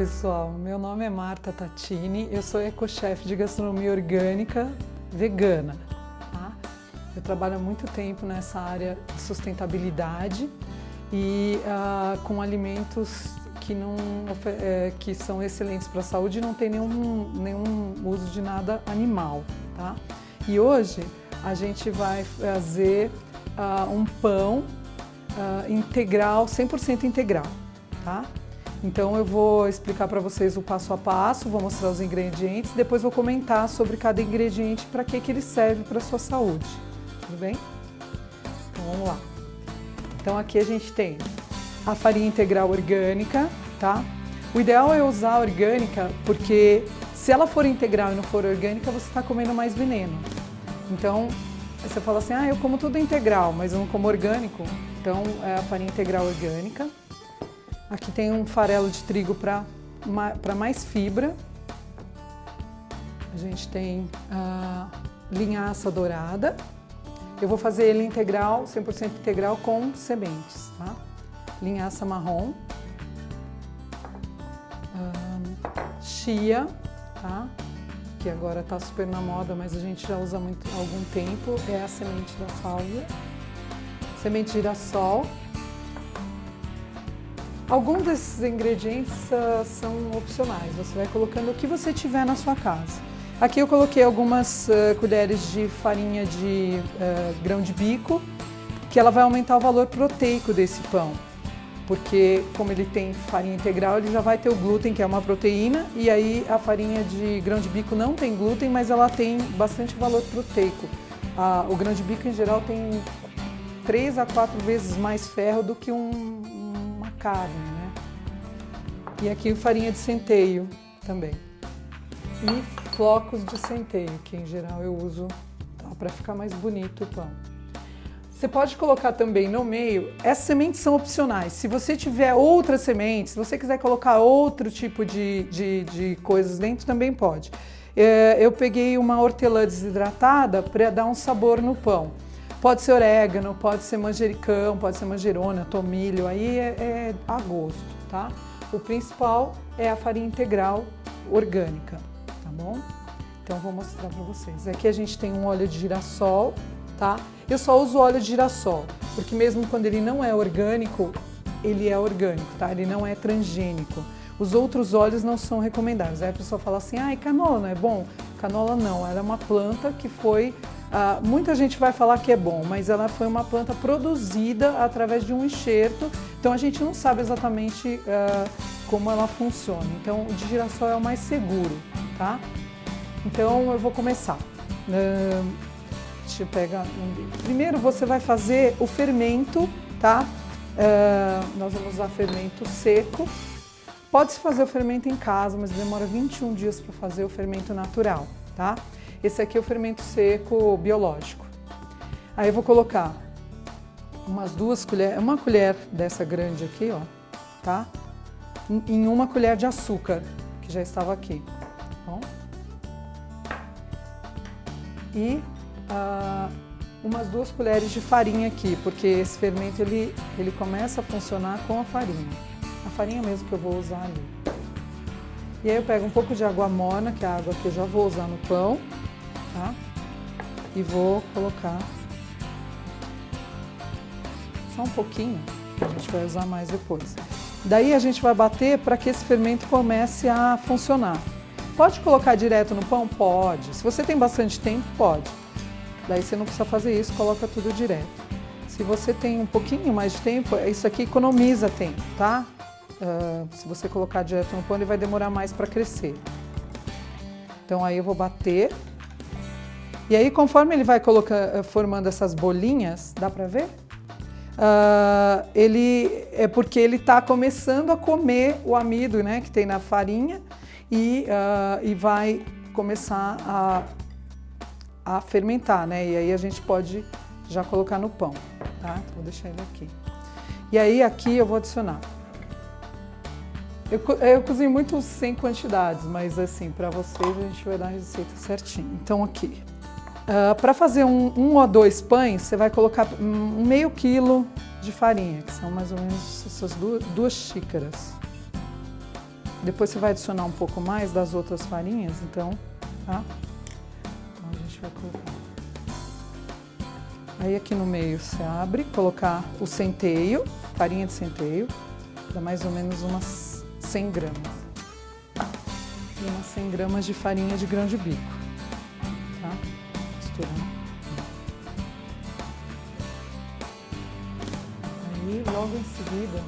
pessoal, meu nome é Marta Tatini, eu sou ecochefe de gastronomia orgânica vegana. Tá? Eu trabalho há muito tempo nessa área de sustentabilidade e com alimentos que são excelentes para a saúde e não tem nenhum uso de nada animal. Tá? E hoje a gente vai fazer um pão integral, 100% integral. Tá? Então eu vou explicar para vocês o passo a passo, vou mostrar os ingredientes, depois vou comentar sobre cada ingrediente, para que ele serve para a sua saúde. Tudo bem? Então vamos lá. Então aqui a gente tem a farinha integral orgânica, tá? O ideal é usar a orgânica porque se ela for integral e não for orgânica, você está comendo mais veneno. Então você fala assim, eu como tudo integral, mas eu não como orgânico. Então é a farinha integral orgânica. Aqui tem um farelo de trigo para mais fibra. A gente tem a linhaça dourada. Eu vou fazer ele integral, 100% integral com sementes, tá? Linhaça marrom. Chia, tá? Que agora está super na moda, mas a gente já usa há algum tempo. É a semente da sálvia. Semente de girassol. Alguns desses ingredientes são opcionais, você vai colocando o que você tiver na sua casa. Aqui eu coloquei algumas colheres de farinha de grão de bico, que ela vai aumentar o valor proteico desse pão, porque como ele tem farinha integral, ele já vai ter o glúten, que é uma proteína, e aí a farinha de grão de bico não tem glúten, mas ela tem bastante valor proteico. O grão de bico em geral tem 3 a 4 vezes mais ferro do que uma carne, né? E aqui farinha de centeio também. E flocos de centeio, que em geral eu uso para ficar mais bonito o pão. Você pode colocar também no meio, essas sementes são opcionais. Se você tiver outras sementes, se você quiser colocar outro tipo de coisas dentro, também pode. Eu peguei uma hortelã desidratada para dar um sabor no pão. Pode ser orégano, pode ser manjericão, pode ser manjerona, tomilho, aí é a gosto, tá? O principal é a farinha integral orgânica, tá bom? Então vou mostrar para vocês. Aqui a gente tem um óleo de girassol, tá? Eu só uso óleo de girassol, porque mesmo quando ele não é orgânico, ele é orgânico, tá? Ele não é transgênico. Os outros óleos não são recomendáveis. Aí a pessoa fala assim, canola não é bom? Canola não, ela é uma planta que foi... muita gente vai falar que é bom, mas ela foi uma planta produzida através de um enxerto, então a gente não sabe exatamente como ela funciona. Então o de girassol é o mais seguro, tá? Então eu vou começar. Deixa eu pegar primeiro você vai fazer o fermento, tá? Nós vamos usar fermento seco. Pode-se fazer o fermento em casa, mas demora 21 dias para fazer o fermento natural, tá? Esse aqui é o fermento seco biológico. Aí eu vou colocar umas 2 colheres, uma colher dessa grande aqui, ó, tá? Em uma colher de açúcar, que já estava aqui, tá bom? E umas 2 colheres de farinha aqui, porque esse fermento ele começa a funcionar com a farinha. A farinha mesmo que eu vou usar ali. E aí eu pego um pouco de água morna, que é a água que eu já vou usar no pão, tá? E vou colocar só um pouquinho, que a gente vai usar mais depois. Daí a gente vai bater para que esse fermento comece a funcionar. Pode colocar direto no pão? Pode. Se você tem bastante tempo, pode. Daí você não precisa fazer isso, coloca tudo direto. Se você tem um pouquinho mais de tempo, isso aqui economiza tempo, tá? Se você colocar direto no pão, ele vai demorar mais para crescer. Então aí eu vou bater. E aí conforme ele vai formando essas bolinhas, dá para ver? É porque ele está começando a comer o amido, né, que tem na farinha e vai começar a fermentar, né? E aí a gente pode já colocar no pão, tá? Então vou deixar ele aqui. E aí aqui eu vou adicionar. Eu cozinho muito sem quantidades, mas assim, para vocês a gente vai dar a receita certinho. Então aqui, para fazer um ou 2 pães, você vai colocar meio quilo de farinha, que são mais ou menos essas 2 xícaras. Depois você vai adicionar um pouco mais das outras farinhas, então, tá? Então a gente vai colocar. Aí aqui no meio você abre, colocar o centeio, farinha de centeio, dá mais ou menos umas 100 gramas. E umas 100 gramas de farinha de grão de bico, tá? Misturando. Aí logo em seguida,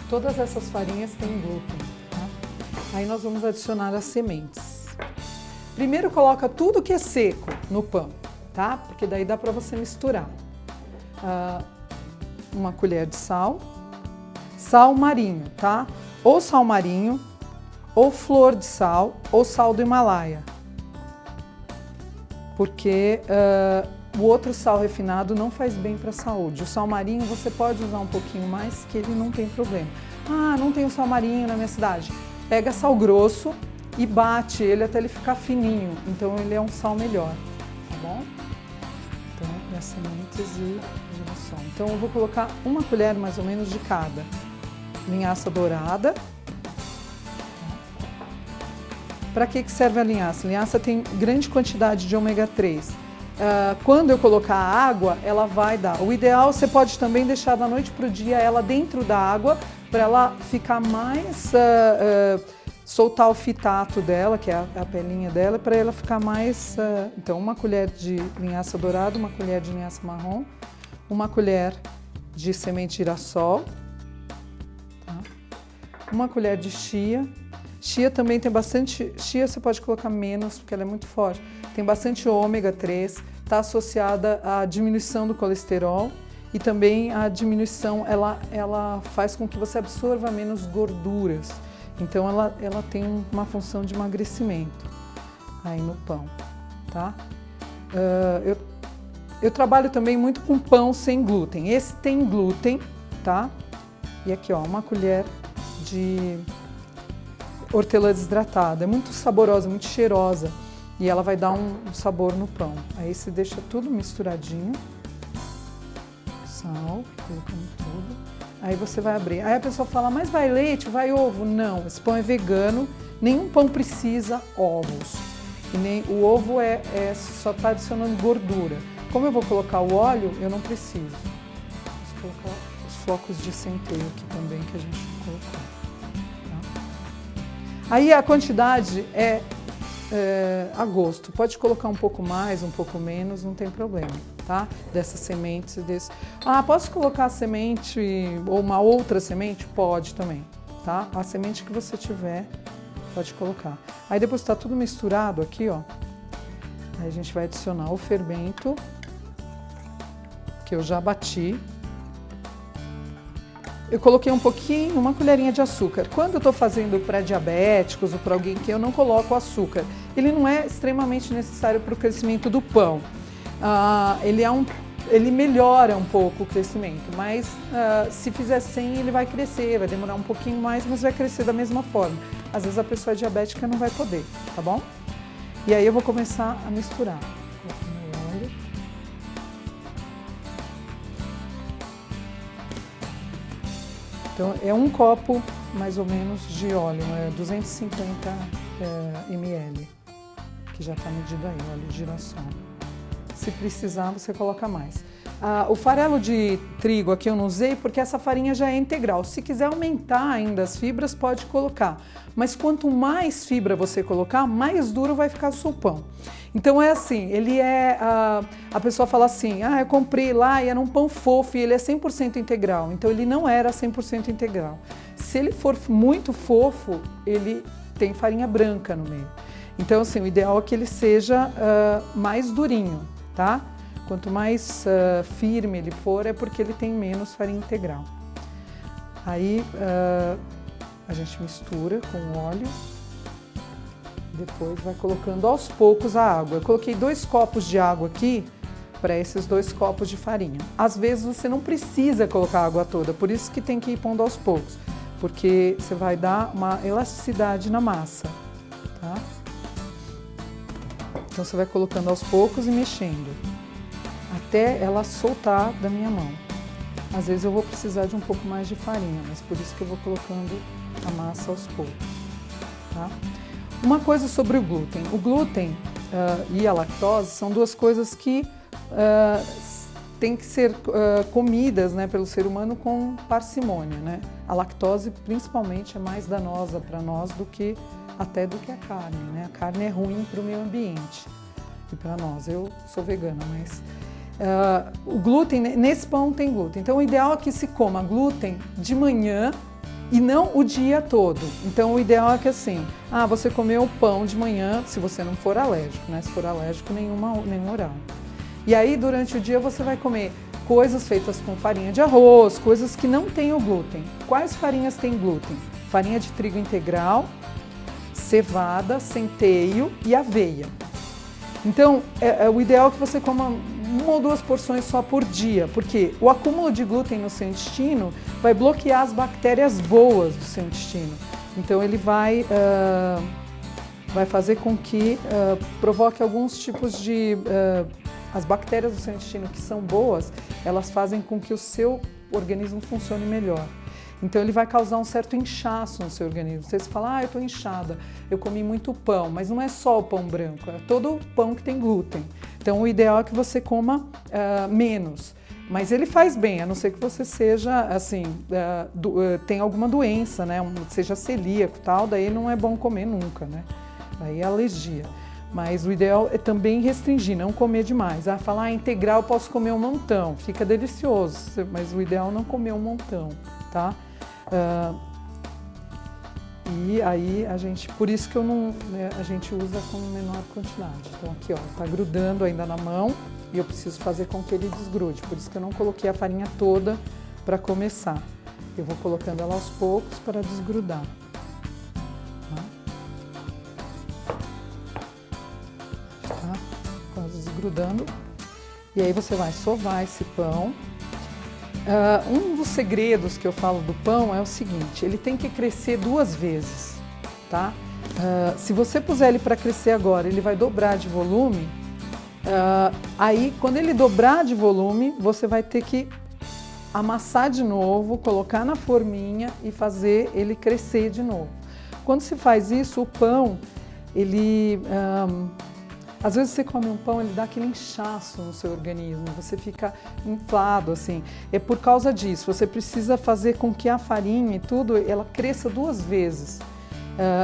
todas essas farinhas têm glúten, tá? Aí nós vamos adicionar as sementes. Primeiro coloca tudo que é seco no pão, tá? Porque daí dá para você misturar. Uma colher de sal, sal marinho, tá? Ou sal marinho, ou flor de sal, ou sal do Himalaia. Porque o outro sal refinado não faz bem para a saúde. O sal marinho você pode usar um pouquinho mais, que ele não tem problema. Ah, não tem o sal marinho na minha cidade. Pega sal grosso e bate ele até ele ficar fininho. Então ele é um sal melhor, tá bom? Então, e as sementes e girassol. Então eu vou colocar uma colher mais ou menos de cada. Linhaça dourada. Para que serve a linhaça? A linhaça tem grande quantidade de ômega 3. Quando eu colocar a água, ela vai dar. O ideal, você pode também deixar da noite para o dia ela dentro da água, para ela ficar mais, soltar o fitato dela, que é a pelinha dela, para ela ficar mais... Então, uma colher de linhaça dourada, uma colher de linhaça marrom, uma colher de semente de girassol, tá? Uma colher de chia. Chia também tem bastante... Chia você pode colocar menos, porque ela é muito forte. Tem bastante ômega 3, está associada à diminuição do colesterol e também a diminuição, ela faz com que você absorva menos gorduras. Então ela tem uma função de emagrecimento aí no pão, tá? Eu trabalho também muito com pão sem glúten. Esse tem glúten, tá? E aqui, ó, uma colher de hortelã desidratada. É muito saborosa, muito cheirosa. E ela vai dar um sabor no pão. Aí você deixa tudo misturadinho. Sal, colocando tudo. Aí você vai abrir. Aí a pessoa fala, mas vai leite, vai ovo? Não, esse pão é vegano. Nenhum pão precisa ovos. E nem, o ovo só está adicionando gordura. Como eu vou colocar o óleo, eu não preciso. Vou colocar os flocos de centeio aqui também que a gente colocou. Tá? Aí a quantidade é a gosto. Pode colocar um pouco mais, um pouco menos, não tem problema, tá? Dessas sementes, posso colocar a semente ou uma outra semente? Pode também, tá? A semente que você tiver, pode colocar. Aí depois está tudo misturado aqui, ó. Aí a gente vai adicionar o fermento, que eu já bati. Eu coloquei um pouquinho, uma colherinha de açúcar. Quando eu estou fazendo para diabéticos ou para alguém que eu não coloco açúcar, ele não é extremamente necessário para o crescimento do pão. Ele melhora um pouco o crescimento, mas se fizer sem, ele vai crescer, vai demorar um pouquinho mais, mas vai crescer da mesma forma. Às vezes a pessoa diabética não vai poder, tá bom? E aí eu vou começar a misturar. Então, é um copo, mais ou menos, de óleo, 250 ml, que já está medido aí, óleo de girassol. Se precisar, você coloca mais. O farelo de trigo aqui eu não usei porque essa farinha já é integral. Se quiser aumentar ainda as fibras, pode colocar. Mas quanto mais fibra você colocar, mais duro vai ficar o seu pão. Então é assim, a pessoa fala assim, eu comprei lá e era um pão fofo e ele é 100% integral. Então ele não era 100% integral. Se ele for muito fofo, ele tem farinha branca no meio. Então assim, o ideal é que ele seja mais durinho, tá? Quanto mais firme ele for, é porque ele tem menos farinha integral. Aí a gente mistura com o óleo. Depois vai colocando aos poucos a água. Eu coloquei 2 copos de água aqui para esses 2 copos de farinha. Às vezes você não precisa colocar a água toda, por isso que tem que ir pondo aos poucos, porque você vai dar uma elasticidade na massa, tá? Então você vai colocando aos poucos e mexendo, até ela soltar da minha mão. Às vezes eu vou precisar de um pouco mais de farinha, mas por isso que eu vou colocando a massa aos poucos. Tá? Uma coisa sobre o glúten. O glúten e a lactose são duas coisas que têm que ser comidas, né, pelo ser humano com parcimônia, né? A lactose, principalmente, é mais danosa para nós do que a carne, né? A carne é ruim para o meio ambiente e para nós. Eu sou vegana, mas o glúten, nesse pão tem glúten. Então, o ideal é que se coma glúten de manhã e não o dia todo. Então, o ideal é que assim, você comeu o pão de manhã, se você não for alérgico, né? Se for alérgico, nenhum horário. E aí, durante o dia, você vai comer coisas feitas com farinha de arroz, coisas que não têm o glúten. Quais farinhas têm glúten? Farinha de trigo integral, cevada, centeio e aveia. Então, o ideal é que você coma 1 ou 2 porções só por dia, porque o acúmulo de glúten no seu intestino vai bloquear as bactérias boas do seu intestino. Então, ele vai fazer com que provoque alguns tipos de... as bactérias do seu intestino que são boas, elas fazem com que o seu organismo funcione melhor. Então, ele vai causar um certo inchaço no seu organismo. Você fala, eu estou inchada, eu comi muito pão, mas não é só o pão branco, é todo o pão que tem glúten. Então, o ideal é que você coma menos. Mas ele faz bem, a não ser que você seja, assim, tenha alguma doença, né? Seja celíaco e tal, daí não é bom comer nunca, né? Daí é alergia. Mas o ideal é também restringir, não comer demais. Falar integral, eu posso comer um montão, fica delicioso, mas o ideal é não comer um montão, tá? E aí por isso que a gente usa com menor quantidade. Então aqui, ó, tá grudando ainda na mão e eu preciso fazer com que ele desgrude. Por isso que eu não coloquei a farinha toda para começar. Eu vou colocando ela aos poucos para desgrudar. Tá? Quase desgrudando. E aí você vai sovar esse pão. Um dos segredos que eu falo do pão é o seguinte, ele tem que crescer 2 vezes, tá? Se você puser ele para crescer agora, ele vai dobrar de volume, aí quando ele dobrar de volume, você vai ter que amassar de novo, colocar na forminha e fazer ele crescer de novo. Quando se faz isso, o pão, ele... às vezes você come um pão, ele dá aquele inchaço no seu organismo, você fica inflado, assim. É por causa disso, você precisa fazer com que a farinha e tudo, ela cresça 2 vezes.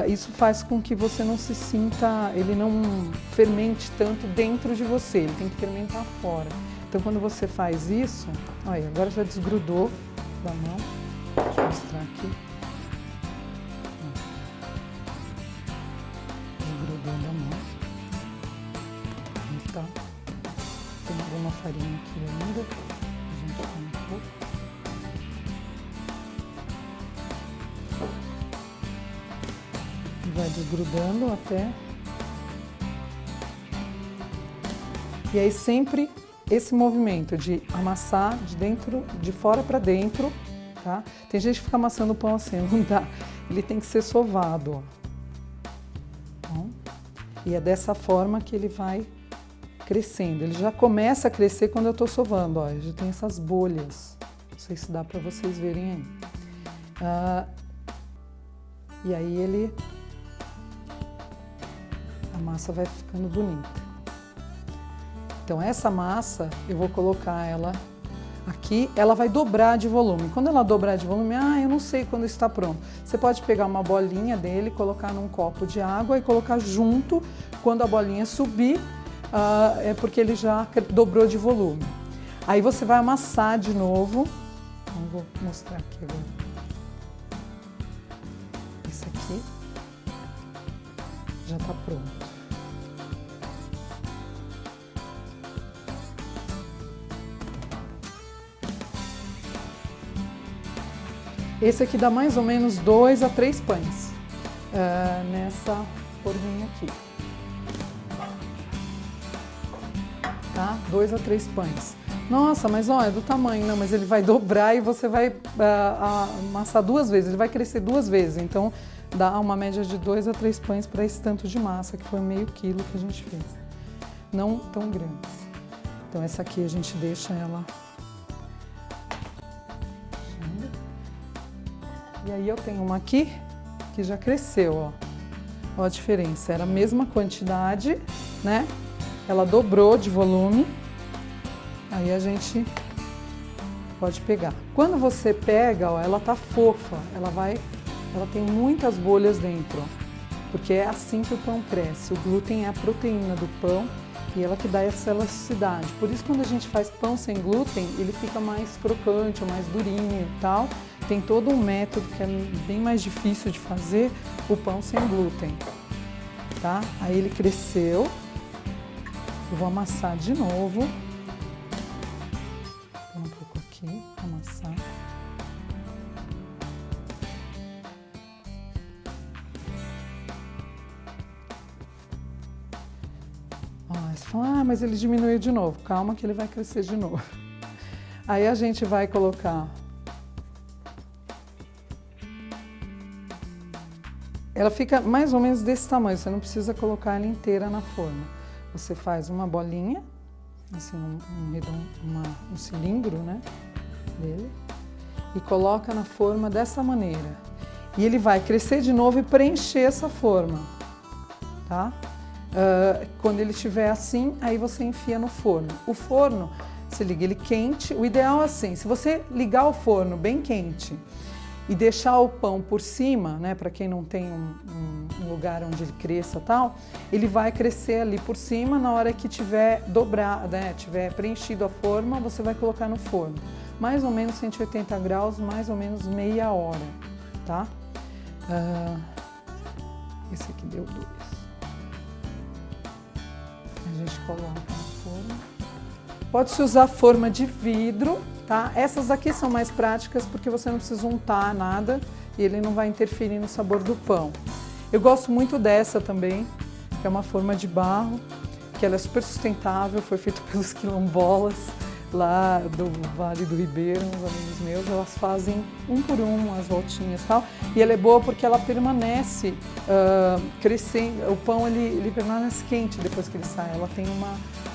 Isso faz com que você não se sinta, ele não fermente tanto dentro de você, ele tem que fermentar fora. Então, quando você faz isso, olha, agora já desgrudou da mão, deixa eu mostrar aqui. Desgrudou da mão. Tá. Tem alguma farinha aqui ainda, a gente põe um pouco. E vai desgrudando até. E aí sempre esse movimento de amassar de fora para dentro, tá? Tem gente que fica amassando o pão assim, não dá. Ele tem que ser sovado, ó. Bom, e é dessa forma que ele vai crescendo. Ele já começa a crescer quando eu estou sovando, ó, já tem essas bolhas. Não sei se dá para vocês verem aí. E aí a massa vai ficando bonita. Então essa massa, eu vou colocar ela aqui, ela vai dobrar de volume. Quando ela dobrar de volume, eu não sei quando está pronto. Você pode pegar uma bolinha dele, colocar num copo de água e colocar junto. Quando a bolinha subir, é porque ele já dobrou de volume. Aí você vai amassar de novo. Vou mostrar aqui agora. Esse aqui já está pronto. Esse aqui dá mais ou menos 2 a 3 pães nessa forminha aqui. Tá? 2 a 3 pães. Nossa, mas ó, é do tamanho, não, mas ele vai dobrar e você vai amassar 2 vezes, ele vai crescer 2 vezes, então dá uma média de 2 a 3 pães para esse tanto de massa, que foi meio quilo que a gente fez. Não tão grandes. Então essa aqui a gente deixa ela... E aí eu tenho uma aqui que já cresceu, ó. Ó a diferença, era a mesma quantidade, né? Ela dobrou de volume. Aí a gente pode pegar. Quando você pega, ó, ela tá fofa, ela tem muitas bolhas dentro, ó, porque é assim que o pão cresce. O glúten é a proteína do pão e ela que dá essa elasticidade. Por isso, quando a gente faz pão sem glúten, ele fica mais crocante, ou mais durinho e tal. Tem todo um método que é bem mais difícil de fazer, o pão sem glúten, tá? Aí ele cresceu, eu vou amassar de novo. Um pouco aqui, amassar. Ó, você fala, mas ele diminuiu de novo. Calma que ele vai crescer de novo. Aí a gente vai colocar. Ela fica mais ou menos desse tamanho, você não precisa colocar ela inteira na forma. Você faz uma bolinha, assim, um cilindro, né, dele, e coloca na forma dessa maneira. E ele vai crescer de novo e preencher essa forma, tá? Quando ele estiver assim, aí você enfia no forno. O forno, você liga ele quente, o ideal é assim, se você ligar o forno bem quente e deixar o pão por cima, né, para quem não tem um lugar onde ele cresça e tal, ele vai crescer ali por cima. Na hora que tiver dobrado, né, tiver preenchido a forma, você vai colocar no forno. Mais ou menos 180 graus, mais ou menos meia hora, tá? Esse aqui deu 2. A gente coloca no forno. Pode-se usar forma de vidro, tá? Essas aqui são mais práticas porque você não precisa untar nada e ele não vai interferir no sabor do pão. Eu gosto muito dessa também, que é uma forma de barro, que ela é super sustentável, foi feita pelos quilombolas lá do Vale do Ribeiro, uns amigos meus, elas fazem um por um as voltinhas e tal, e ela é boa porque ela permanece crescendo, o pão ele permanece quente depois que ele sai,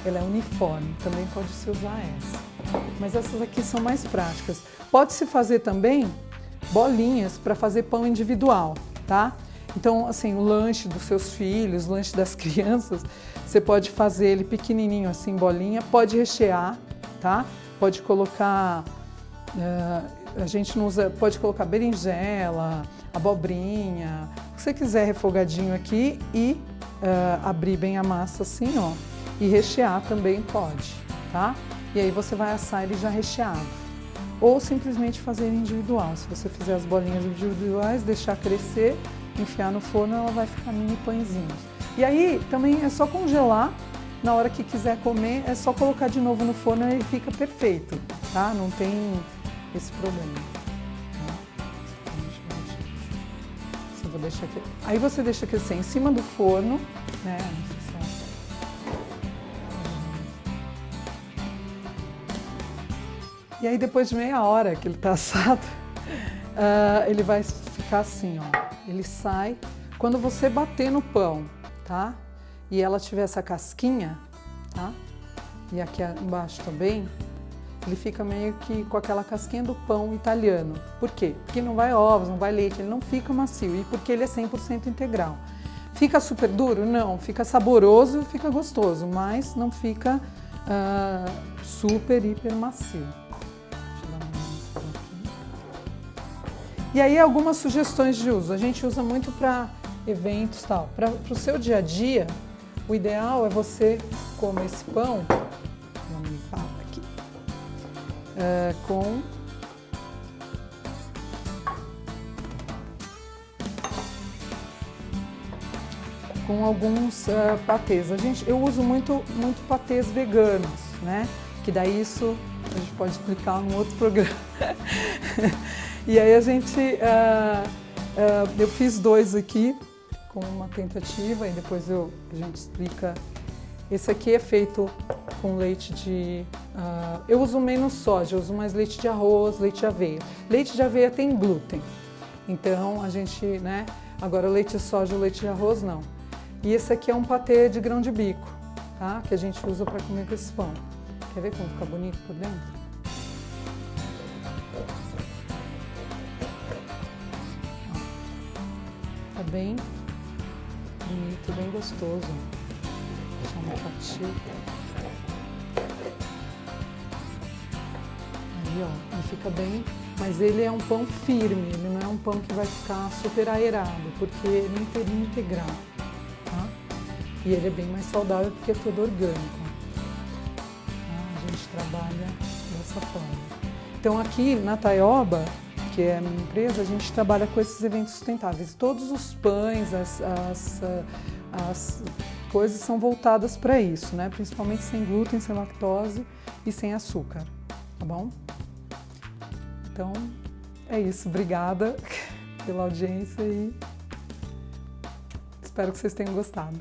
ela é uniforme, também pode-se usar essa. Mas essas aqui são mais práticas. Pode-se fazer também bolinhas para fazer pão individual, tá? Então, assim, o lanche dos seus filhos, o lanche das crianças, você pode fazer ele pequenininho assim, bolinha, pode rechear, tá? Pode colocar, a gente não usa, pode colocar berinjela, abobrinha, o que você quiser refogadinho aqui e abrir bem a massa assim, ó, e rechear também pode, tá? E aí você vai assar ele já recheado. Ou simplesmente fazer ele individual. Se você fizer as bolinhas individuais, deixar crescer, enfiar no forno, ela vai ficar mini pãezinhos. E aí também é só congelar. Na hora que quiser comer, é só colocar de novo no forno e ele fica perfeito, tá? Não tem esse problema. Tá? Vou deixar aqui. Aí você deixa crescer em cima do forno, né? E aí depois de meia hora que ele está assado, ele vai ficar assim, ó. Ele sai. Quando você bater no pão, tá? E ela tiver essa casquinha, tá? E aqui embaixo também, ele fica meio que com aquela casquinha do pão italiano. Por quê? Porque não vai ovos, não vai leite, ele não fica macio. E porque ele é 100% integral. Fica super duro? Não. Fica saboroso e fica gostoso, mas não fica super, hiper macio. E aí algumas sugestões de uso. A gente usa muito para eventos e tal. Para o seu dia a dia, o ideal é você comer esse pão, vamos limpar aqui, com alguns patês. Eu uso muito patês veganos, né? Que daí isso a gente pode explicar num outro programa. E aí eu fiz 2 aqui com uma tentativa e depois a gente explica. Esse aqui é feito com leite de... eu uso menos soja, eu uso mais leite de arroz, leite de aveia. Leite de aveia tem glúten, então a gente, né? Agora o leite de soja, o leite de arroz não. E esse aqui é um patê de grão de bico, tá? Que a gente usa para comer com esse pão. Quer ver como fica bonito por dentro? fica bem bonito, bem gostoso. Deixar uma fatia. Aí, ó, ele fica bem, mas ele é um pão firme, ele não é um pão que vai ficar super aerado, porque ele é inteirinho integral, tá? E ele é bem mais saudável porque é todo orgânico. Tá? A gente trabalha dessa forma. Então aqui na Taioba, que é a minha empresa, a gente trabalha com esses eventos sustentáveis. Todos os pães, as coisas são voltadas para isso, né? Principalmente sem glúten, sem lactose e sem açúcar, tá bom? Então é isso, obrigada pela audiência e espero que vocês tenham gostado.